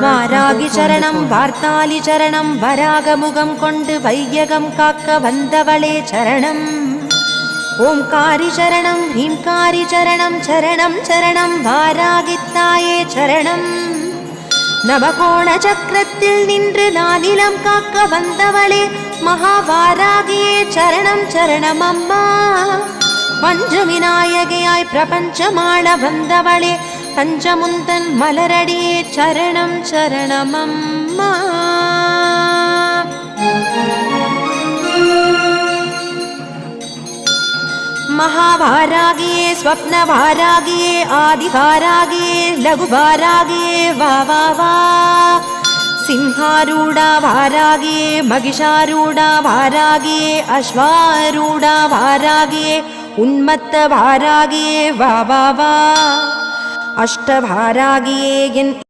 வாராகி சரணம் வார்த்தாலி சரணம் வராகமுகம் கொண்டு வையகம் காக்க வந்தவளே சரணம். ஓம்காரி சரணம் ஹீம்காரி சரணம் சரணம் சரணம் வாராகித்தாயே சரணம். நவகோண சக்கரத்தில் நின்று நானிலம் காக்க வந்தவளே மகாவாராகியே சரணம் சரணம் அம்மா. பஞ்சவிநாயகியாய் பிரபஞ்சமாள வந்தவளே பஞ்சமுந்தன் மலரடியே சரணம் சரணம் அம்மா. महावारागिये स्वप्नवारागिये आदिवारागिये लघुवारागिये वा वा वा. सिंहारूढा वारागिये महिषारूढा वारागिये अश्वारूढा वारागिये उन्मत्त वारागिये वा वा वा. अष्टवारागिये